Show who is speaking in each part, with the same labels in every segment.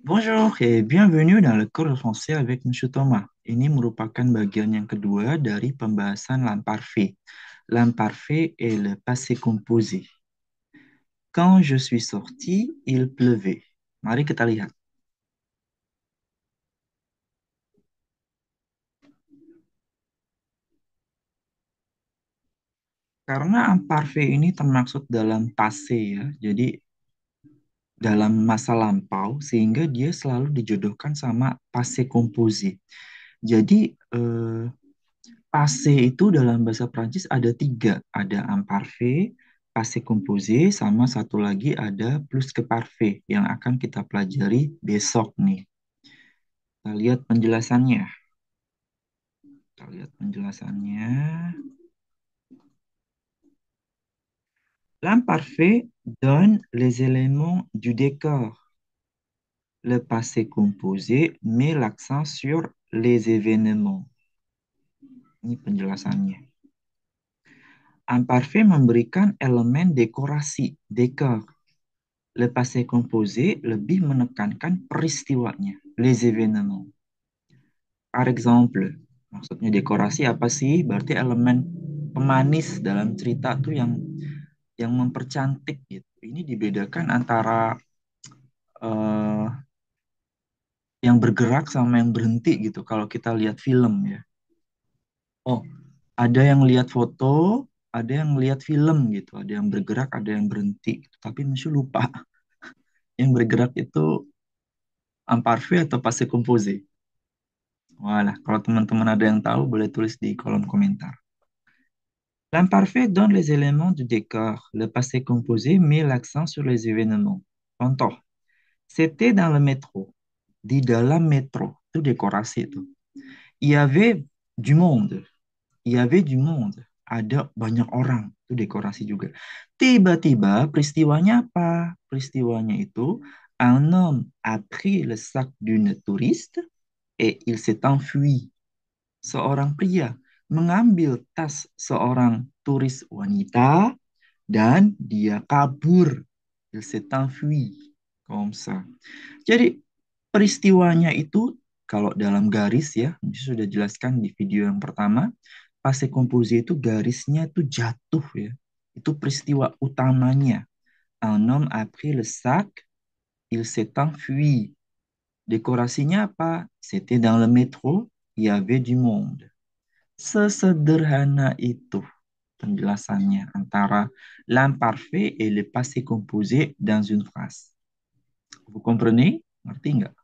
Speaker 1: Bonjour et bienvenue dans le cours de français avec Monsieur Thomas. Ini merupakan bagian yang kedua dari pembahasan l'imparfait. L'imparfait est le passé composé. Quand je suis sorti, il pleuvait. Mari kita lihat. Karena imparfait ini termaksud dalam passé ya, jadi dalam masa lampau sehingga dia selalu dijodohkan sama passé composé. Jadi passé itu dalam bahasa Prancis ada tiga. Ada imparfait, passé composé, sama satu lagi ada plus que parfait yang akan kita pelajari besok nih. Kita lihat penjelasannya. Kita lihat penjelasannya. L'imparfait donne les éléments du décor. Le passé composé met l'accent sur les événements. Ini penjelasannya. Imparfait memberikan elemen dekorasi, dekor. Le passé composé lebih menekankan peristiwanya, les événements. Par exemple, maksudnya dekorasi apa sih? Berarti elemen pemanis dalam cerita tuh yang mempercantik gitu. Ini dibedakan antara eh, yang bergerak sama yang berhenti gitu. Kalau kita lihat film ya. Oh, ada yang lihat foto, ada yang lihat film gitu. Ada yang bergerak, ada yang berhenti gitu. Tapi masih lupa yang bergerak itu imparfait atau passé composé. Walah, kalau teman-teman ada yang tahu, boleh tulis di kolom komentar. L'imparfait donne les éléments du décor. Le passé composé met l'accent sur les événements. Contoh, c'était dans le métro. Di dalam metro. Itu dekorasi itu. Il y avait du monde. Il y avait du monde. Ada banyak orang. Itu dekorasi juga. Tiba-tiba peristiwanya apa? Peristiwanya itu, un homme a pris le sac d'une touriste et il s'est enfui. Seorang pria mengambil tas seorang turis wanita dan dia kabur. Il s'est enfui. Comme ça. Jadi peristiwanya itu kalau dalam garis ya, sudah jelaskan di video yang pertama, passé composé itu garisnya itu jatuh ya. Itu peristiwa utamanya. Un homme a pris le sac, il s'est enfui. Dekorasinya apa? C'était dans le métro, il y avait du monde. Sesederhana itu penjelasannya antara l'imparfait et le passé composé dans une phrase. Vous comprenez? Ngerti nggak?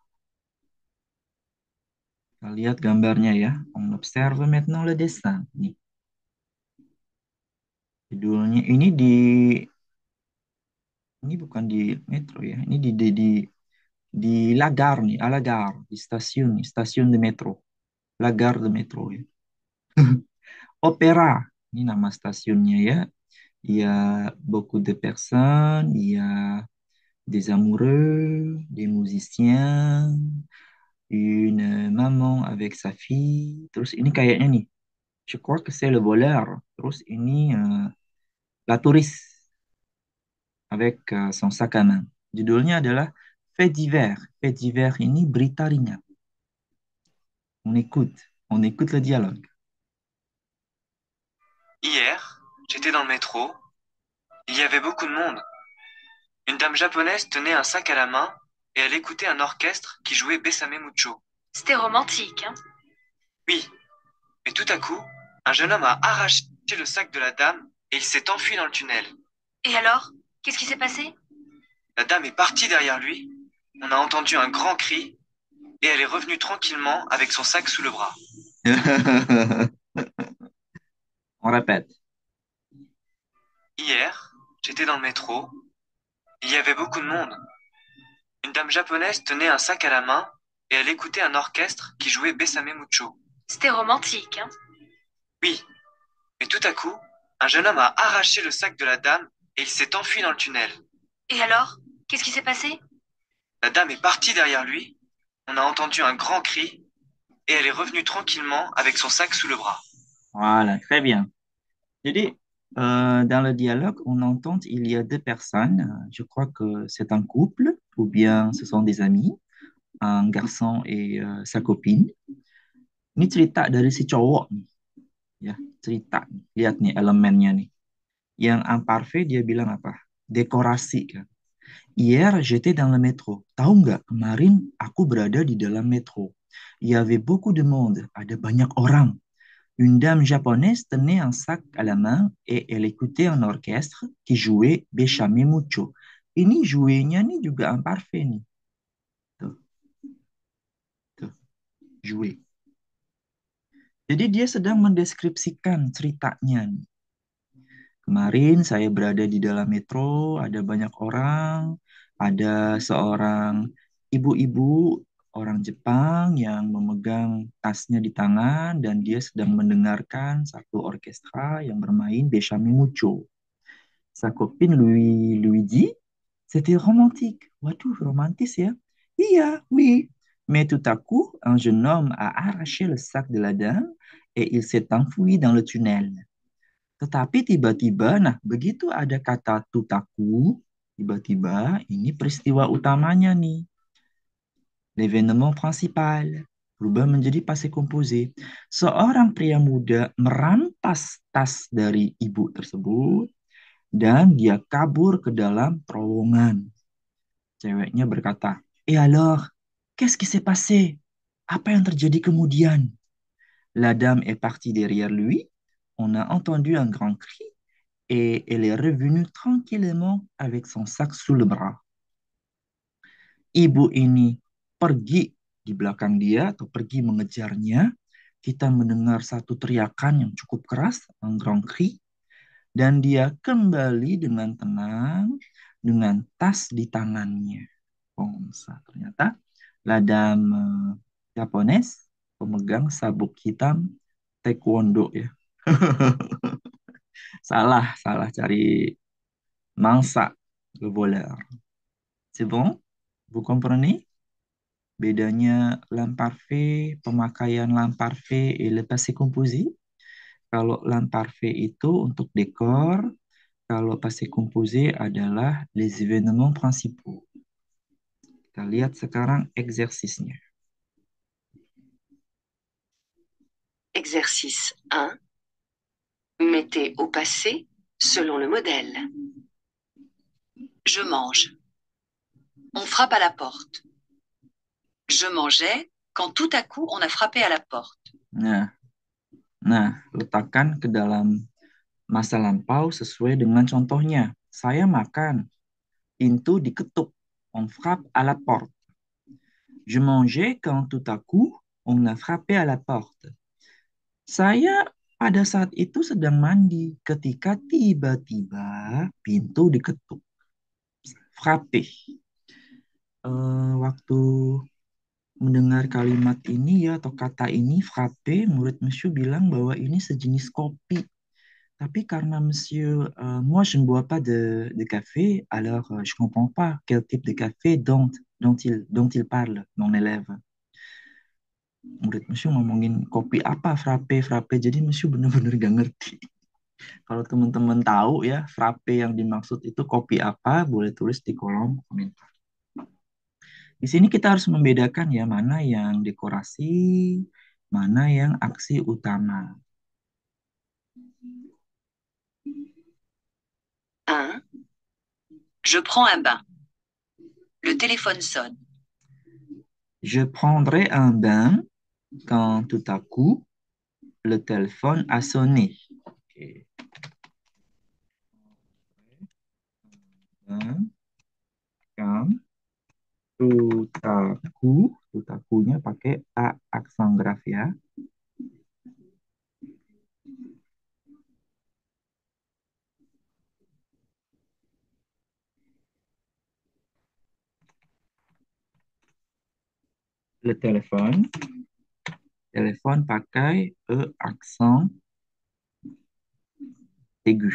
Speaker 1: Kita lihat gambarnya ya. On observe maintenant le dessin. Nih, judulnya ini bukan di metro ya. Ini di La Gare nih, à la gare, di stasiun nih, stasiun de metro. La Gare de metro ya. Opera, ini nama stasiunnya ya. Il y a beaucoup de personnes, il y a des amoureux, des musiciens, une maman avec sa fille. Terus ini kayaknya nih, je crois que c'est le voleur. Terus ini la touriste avec son sac à main. Judulnya adalah Fait divers. Fait divers ini berita ringan. On écoute le dialogue.
Speaker 2: Hier, j'étais dans le métro. Il y avait beaucoup de monde. Une dame japonaise tenait un sac à la main et elle écoutait un orchestre qui jouait Bessame Mucho.
Speaker 3: C'était romantique, hein?
Speaker 2: Oui, mais tout à coup, un jeune homme a arraché le sac de la dame et il s'est enfui dans le tunnel.
Speaker 3: Et alors? Qu'est-ce qui s'est passé?
Speaker 2: La dame est partie derrière lui. On a entendu un grand cri et elle est revenue tranquillement avec son sac sous le bras.
Speaker 1: On répète.
Speaker 2: Hier, j'étais dans le métro. Il y avait beaucoup de monde. Une dame japonaise tenait un sac à la main et elle écoutait un orchestre qui jouait Bessame Mucho.
Speaker 3: C'était romantique, hein?
Speaker 2: Oui, mais tout à coup, un jeune homme a arraché le sac de la dame et il s'est enfui dans le tunnel.
Speaker 3: Et alors? Qu'est-ce qui s'est passé?
Speaker 2: La dame est partie derrière lui. On a entendu un grand cri et elle est revenue tranquillement avec son sac sous le bras.
Speaker 1: Voilà, très bien. Jadi, dans le dialogue, on entend il y a deux personnes. Je crois que c'est un couple ou bien ce sont des amis. un garçon et sa copine. Ini cerita dari si cowok nih, ya, cerita nih. Lihat nih elemennya nih. Yang imparfait dia bilang apa? Dekorasi kan. Hier, j'étais dans le métro. Tahu nggak, kemarin aku berada di dalam metro. Il y avait beaucoup de monde. Ada banyak orang. Une dame japonaise tenait un sac à la main et elle écoutait un orchestre qui jouait Béchamé Mucho. Ini jouenya nih juga imparfait nih. Tuh, tuh, jouer. Jadi dia sedang mendeskripsikan ceritanya nih. Kemarin saya berada di dalam metro, ada banyak orang, ada seorang ibu-ibu orang Jepang yang memegang tasnya di tangan dan dia sedang mendengarkan satu orkestra yang bermain Beshame Mucho. Sa copine lui dit, c'était romantique. Waduh, romantis ya. Iya, oui. Mais tout à coup, un jeune homme a arraché le sac de la dame et il s'est enfui dans le tunnel. Tetapi tiba-tiba, nah begitu ada kata tutaku, tiba-tiba ini peristiwa utamanya nih, l'événement principal, berubah menjadi passé composé. Seorang pria muda merampas tas dari ibu tersebut dan dia kabur ke dalam terowongan. Ceweknya berkata, "Et alors, qu'est-ce qui s'est passé? Apa yang terjadi kemudian?" La dame est partie derrière lui. On a entendu un grand cri et elle est revenue tranquillement avec son sac sous le bras. Ibu ini pergi di belakang dia atau pergi mengejarnya. Kita mendengar satu teriakan yang cukup keras, un grand cri, dan dia kembali dengan tenang dengan tas di tangannya. Bongsa. Ternyata la dame japonaise pemegang sabuk hitam taekwondo ya. Salah cari mangsa le voleur. C'est bon? Vous comprenez? Bedanya l'imparfait, pemakaian l'imparfait et le passé composé. Kalau l'imparfait itu untuk décor, kalau passé composé adalah les événements principaux. Kita lihat sekarang exercice-nya.
Speaker 4: Exercice 1. Mettez au passé selon le modèle. Je mange. On frappe à la porte. Je mangeais quand tout à coup on a frappé à la porte.
Speaker 1: Nah, letakkan ke dalam masa lampau sesuai dengan contohnya. Saya makan, pintu diketuk, on frappe à la porte. Je mangeais quand tout à coup on a frappé à la porte. Saya pada saat itu sedang mandi ketika tiba-tiba pintu diketuk. Frappe. Waktu mendengar kalimat ini ya atau kata ini frappe, murid Monsieur bilang bahwa ini sejenis kopi. Tapi karena Monsieur, moi je ne bois pas de café, alors je comprends pas quel type de café dont il parle, mon élève. Murid Monsieur ngomongin kopi apa, frappe. Jadi Monsieur benar-benar gak ngerti. Kalau teman-teman tahu ya, frappe yang dimaksud itu kopi apa, boleh tulis di kolom komentar. Di sini kita harus membedakan ya, mana yang dekorasi, mana yang aksi utama.
Speaker 4: 1. Je prends un bain. Le téléphone sonne.
Speaker 1: Je prendrai un bain quand tout à coup le téléphone a sonné. Okay. Quand tout à coup-nya pakai A aksen graf ya. Le téléphone pakai E aksen aigu.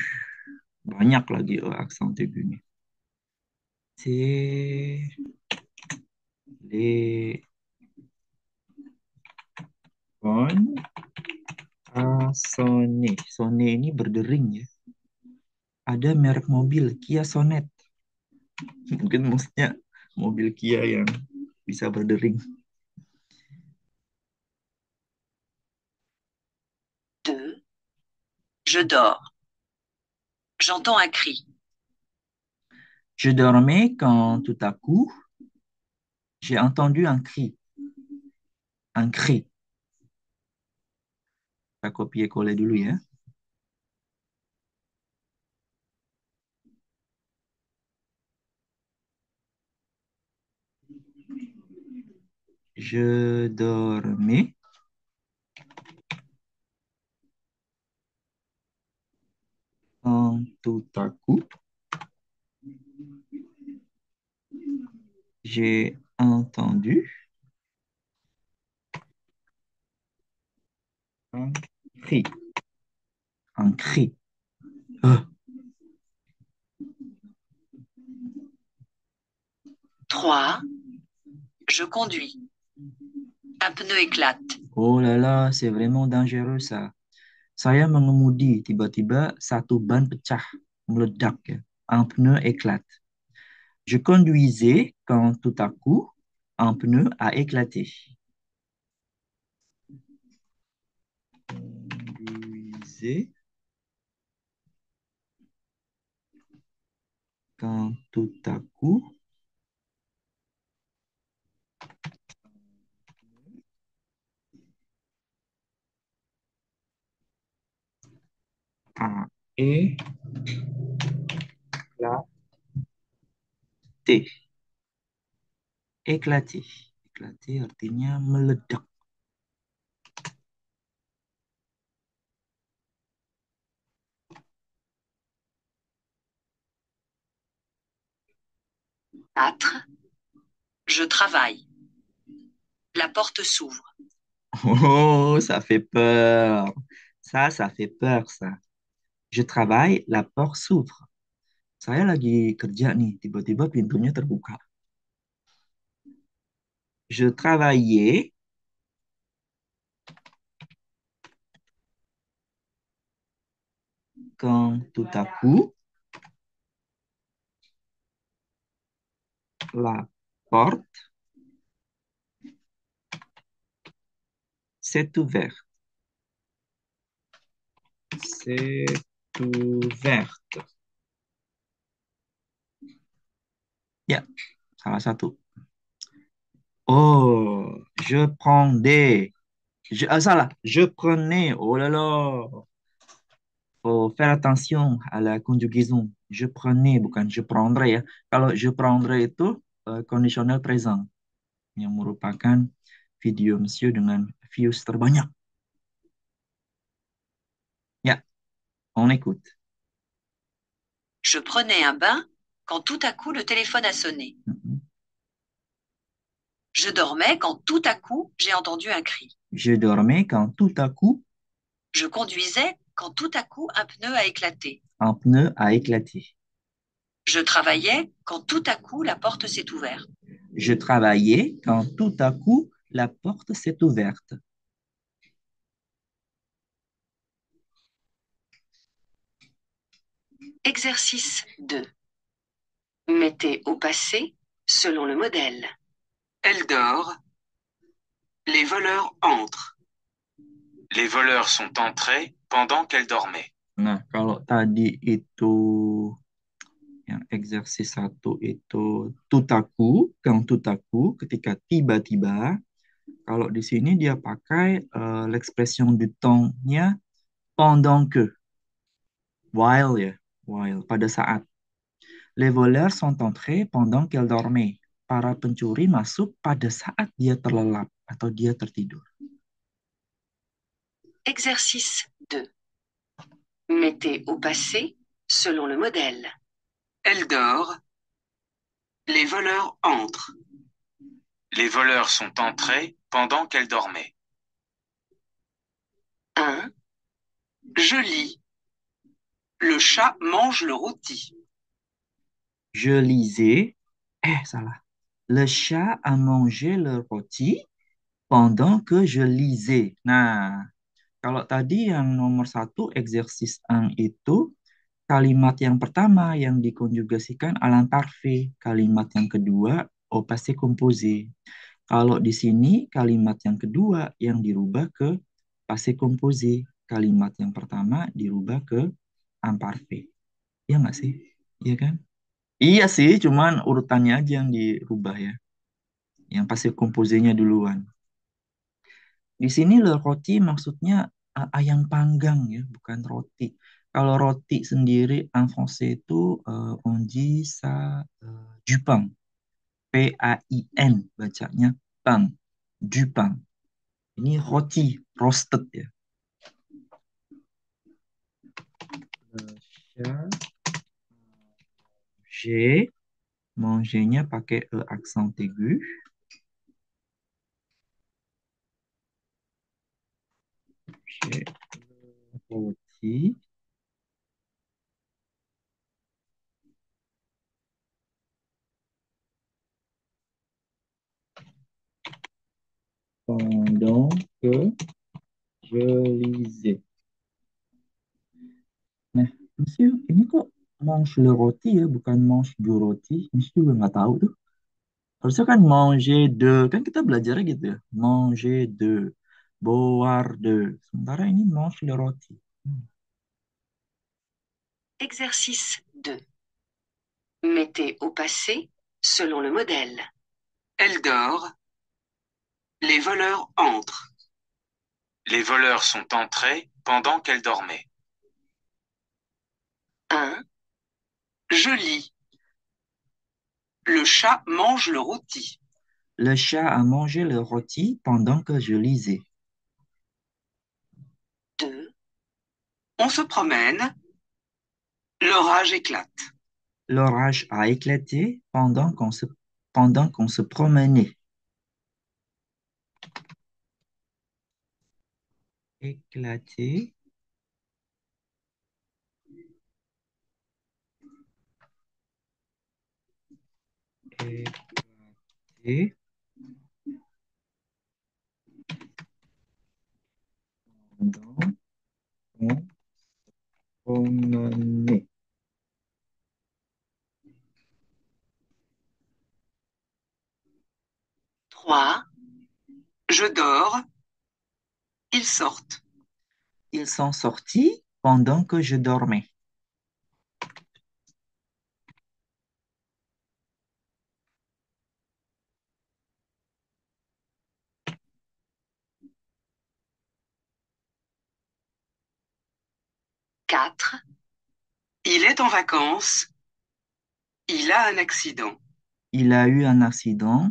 Speaker 1: Banyak lagi E aksen aigunya. Téléphone a sonné. Sonné ini berdering ya. Ada merek mobil Kia Sonet. Mungkin maksudnya mobil Kia yang bisa berdering.
Speaker 4: 2. Je dors. J'entends un cri.
Speaker 1: Je dormais quand tout à coup, j'ai entendu un cri. Un cri. Kita copier-coller dulu ya. Je dormais quand tout à coup, j'ai entendu un cri. Un cri. Ah,
Speaker 4: 3. Je conduis. Un pneu éclate.
Speaker 1: oh là là, c'est vraiment dangereux ça. Saya mengemudi, tiba-tiba satu ban pecah, meledak ya. Un pneu éclate. Je conduisais quand tout à coup, un pneu a éclaté. Conduisais quand tout à coup, a éclaté. Éclaté. Éclaté artinya meledak.
Speaker 4: 4. Je travaille. La porte s'ouvre.
Speaker 1: Oh, ça fait peur. Ça fait peur, ça. Je travaille, la porte s'ouvre. Saya lagi kerja nih, tiba-tiba pintunya terbuka. Je travaillais quand tout à coup, la porte s'est ouverte. C'est ouverte. Ya, salah satu. Oh, je prendais. Salah, je prenais. Oh là là. Faut faire attention à la conjugaison. Je prenais, bukan je prendrais ya. Kalau je prendrais itu conditionnel présent yang merupakan video monsieur dengan views terbanyak. Ya, on écoute.
Speaker 4: Je prenais un bain quand tout à coup le téléphone a sonné.
Speaker 1: Mhm.
Speaker 4: Je dormais quand tout à coup j'ai entendu un cri.
Speaker 1: Je dormais quand tout à coup,
Speaker 4: Je conduisais quand tout à coup un pneu a éclaté.
Speaker 1: un pneu a éclaté.
Speaker 4: Je travaillais quand tout à coup la porte s'est ouverte.
Speaker 1: Je travaillais quand tout à coup la porte s'est ouverte.
Speaker 5: Exercice 2. Mettez au passé selon le modèle.
Speaker 2: Elle dort. Les voleurs entrent. Les voleurs sont entrés pendant qu'elle dormait.
Speaker 1: Nah, kalau tadi itu yang exercise satu itu tutaku, quand tutaku, ketika tiba-tiba. Kalau di sini dia pakai l'expression du temps-nya pendant que, while ya, while, pada saat. Les voleurs sont entrés pendant qu'elle dormait. Para pencuri masuk pada saat dia terlelap atau dia tertidur.
Speaker 5: Exercice 2. Mettez au passé selon le modèle.
Speaker 2: Elle dort. Les voleurs entrent. Les voleurs sont entrés pendant qu'elle dormait.
Speaker 5: 1.
Speaker 2: Je lis. Le chat mange le rôti.
Speaker 1: Je lisais, salah. Le chat a mangé le rôti pendant que je lisais. Nah, kalau tadi yang nomor satu, exercise 1 itu, kalimat yang pertama yang dikonjugasikan alan parfait. Kalimat yang kedua, au passé composé. Kalau di sini kalimat yang kedua yang dirubah ke passé composé. Kalimat yang pertama dirubah ke imparfait. Iya nggak sih? Iya kan? Iya sih, cuman urutannya aja yang dirubah ya. Yang passé composé-nya duluan. Di sini le roti maksudnya ayam panggang ya, bukan roti. Kalau roti sendiri en français itu on dit ça du pain. P-A-I-N bacanya pain, du pain. Ini roti, roasted ya. J'ai, manger-nya pakai E accent aigu. J'ai roti pendant que je lisais. Nah, monsieur, ini kok mange le roti ya, bukan mange du roti. Monsieur juga nggak tahu tuh. Harusnya kan manger de, kan kita belajarnya gitu ya. Manger de, boire de. Sementara ini mange le roti.
Speaker 5: Exercice 2. Mettez au passé selon le modèle. Elle dort. Les voleurs entrent.
Speaker 2: Les voleurs sont entrés pendant qu'elle dormait.
Speaker 5: 1. Je lis. Le chat mange le rôti.
Speaker 1: Le chat a mangé le rôti pendant que je lisais.
Speaker 5: 2. On se promène. L'orage éclate.
Speaker 1: L'orage a éclaté pendant qu'on se promenait. Éclaté. Éclaté. Pendant qu'on promenait.
Speaker 5: 3. Je dors. Ils sortent.
Speaker 1: Ils sont sortis pendant que je dormais.
Speaker 5: Quatre. Il est en vacances. Il a un accident.
Speaker 1: Il a eu un accident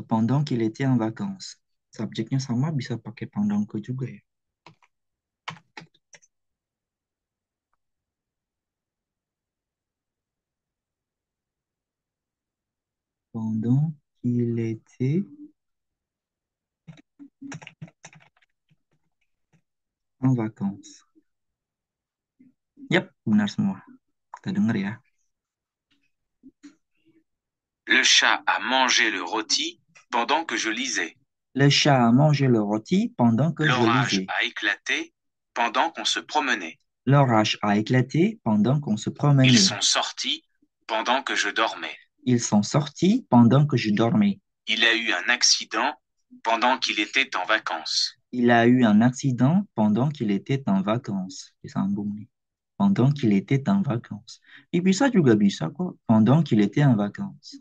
Speaker 1: pendant qu'il était en vacances. Subjeknya sama bisa pakai pendant que juga ya. Pendant qu'il était en vacances. Yap, benar semua. Kita denger ya.
Speaker 2: Le chat a mangé le rôti pendant que je lisais.
Speaker 1: Le chat a mangé le rôti pendant que je
Speaker 2: L'orage
Speaker 1: lisais.
Speaker 2: a éclaté pendant qu'on se promenait.
Speaker 1: L'orage a éclaté pendant qu'on se promenait.
Speaker 2: Ils sont sortis pendant que je dormais.
Speaker 1: Ils sont sortis pendant que je dormais.
Speaker 2: Il a eu un accident pendant qu'il était en vacances.
Speaker 1: Il a eu un accident pendant qu'il était en vacances. Disambung nih. Pendant qu'il était en vacances. Bisa juga bisa kok. Pendant qu'il était en vacances.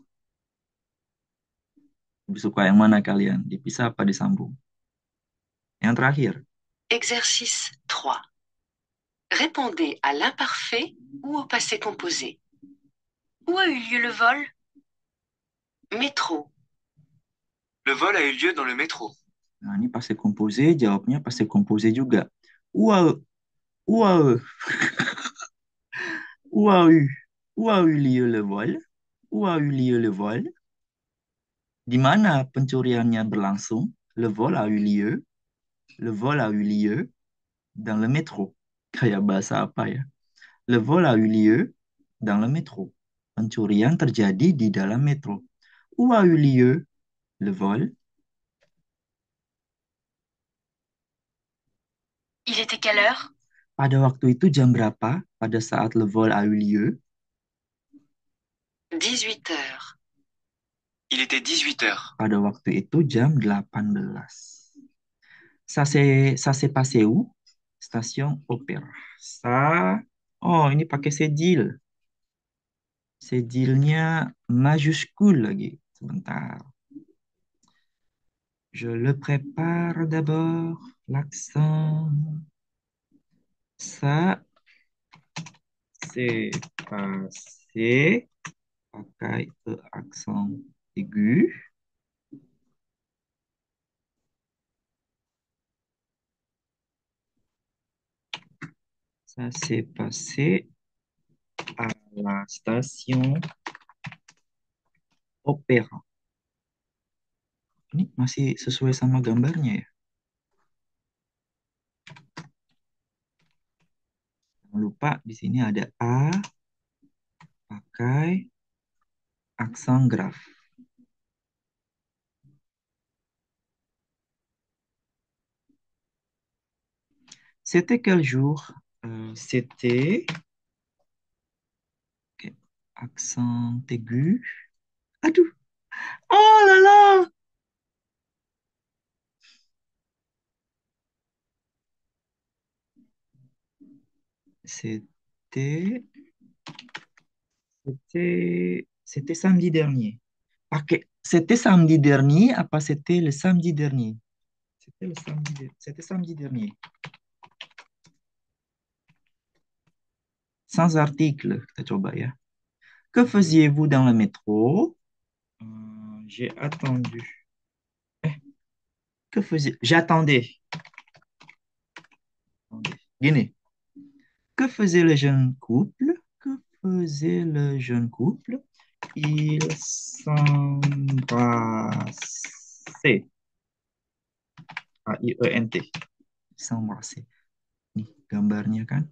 Speaker 1: Lebih suka yang mana kalian? Dipisah apa disambung? Yang terakhir.
Speaker 5: Exercice 3. Répondez à l'imparfait ou au passé composé.
Speaker 3: Où a eu lieu le vol?
Speaker 5: Métro.
Speaker 2: Le vol a eu lieu dans le métro.
Speaker 1: Nah, ini passé composé, jawabnya passé composé juga. Où a, où a, où a eu lieu le vol? Où a eu lieu le vol? Di mana pencuriannya berlangsung? Le vol a eu lieu. Le vol a eu lieu dans le métro. Kayak bahasa apa ya? Le vol a eu lieu dans le métro. Pencurian terjadi di dalam metro. Où a eu lieu le vol?
Speaker 3: Il était quelle heure?
Speaker 1: Pada waktu itu jam berapa? Pada saat le vol a eu lieu?
Speaker 5: 18 heures.
Speaker 2: Il était 18 heures.
Speaker 1: Pada waktu itu jam 18. Ça s'est passé où? Station opéra. Ça, oh ini pakai sejil. Sejilnya majuscule lagi. Sebentar. Je le prépare d'abord. L'accent. Ça s'est passé. Pakai accent aigu. Ça s'est passé à la station opéra. Ini masih sesuai sama gambarnya ya. Jangan lupa di sini ada A pakai aksen grave. C'était quel jour? C'était ok, accent aigu. Aduh. Oh là là! C'était c'était samedi dernier. Pakai c'était samedi dernier apa c'était le samedi dernier? C'était samedi dernier. Sans article, kita coba ya. Que faisiez-vous dans le métro? J'ai attendu. Que faisais J'attendais. Gini. Que faisait le jeune couple? Que faisait le jeune couple? Il s'embrassait. A-I-E-N-T. S'embrasser. Nih gambarnya kan.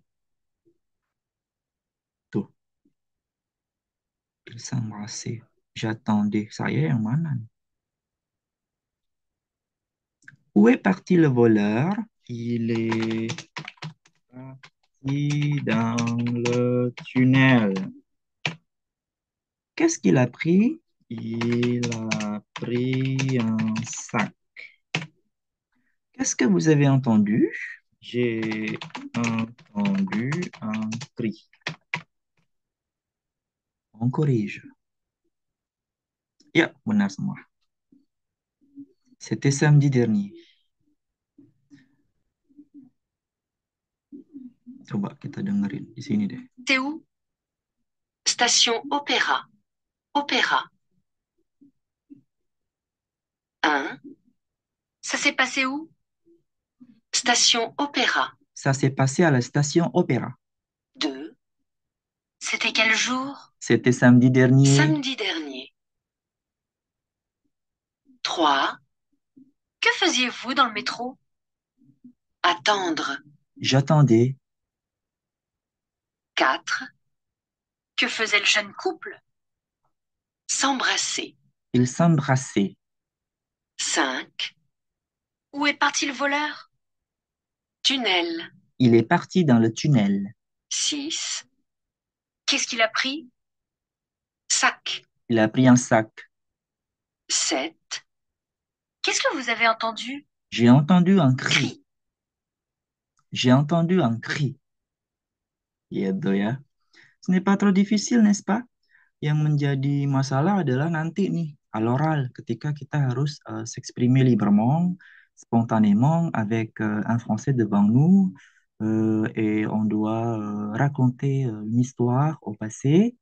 Speaker 1: Tuh. Il s'embrassait. J'attendais. Saya yang mana nih? Où est parti le voleur? Il est parti dans le tunnel. Qu'est-ce qu'il a pris? Il a pris un sac. Qu'est-ce que vous avez entendu? J'ai entendu un cri. On corrige. Ya, benar semua. C'était samedi dernier. Coba kita dengerin di sini deh.
Speaker 5: C'est où? Station opéra. Opéra. 1.
Speaker 3: Ça s'est passé où?
Speaker 5: Station opéra.
Speaker 1: Ça s'est passé à la station opéra.
Speaker 5: 2.
Speaker 3: C'était quel jour?
Speaker 1: C'était samedi dernier.
Speaker 5: Samedi dernier. 3.
Speaker 3: Que faisiez-vous dans le métro?
Speaker 5: Attendre.
Speaker 1: J'attendais.
Speaker 5: 4.
Speaker 3: Que faisait le jeune couple?
Speaker 5: S'embrasser.
Speaker 1: Ils s'embrassaient.
Speaker 5: 5.
Speaker 3: Où est parti le voleur?
Speaker 5: Tunnel.
Speaker 1: Il est parti dans le tunnel.
Speaker 5: 6.
Speaker 3: Qu'est-ce qu'il a pris?
Speaker 5: Sac.
Speaker 1: Il a pris un sac.
Speaker 5: 7.
Speaker 3: Qu'est-ce que vous avez entendu?
Speaker 1: J'ai entendu un cri.
Speaker 5: Cri.
Speaker 1: J'ai entendu un cri. Gitu ya. Ce n'est pas trop difficile, n'est-ce pas? Yang menjadi masalah adalah nanti nih, à l'oral, ketika kita harus s'exprimer librement, spontanément, avec un français devant nous, et on doit raconter une histoire au passé,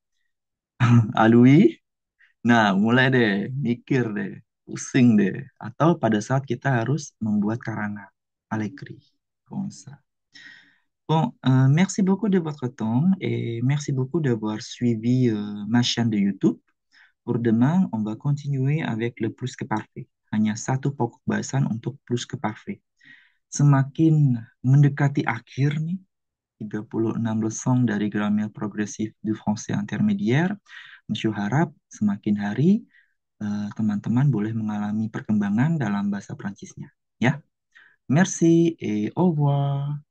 Speaker 1: à Louis. Nah, mulai deh, mikir deh, pusing deh. Atau pada saat kita harus membuat karangan, à l'écrit, comme ça. Bon, merci beaucoup de votre temps et merci beaucoup d'avoir suivi ma chaîne de YouTube. Pour demain, on va continuer avec le plus que parfait. Hanya satu pokok bahasan untuk plus que parfait. Semakin mendekati akhir nih, 36 leçon dari grammaire progressif du français intermédiaire, Monsieur harap semakin hari teman-teman boleh mengalami perkembangan dalam bahasa Prancisnya. Ya, merci et au revoir.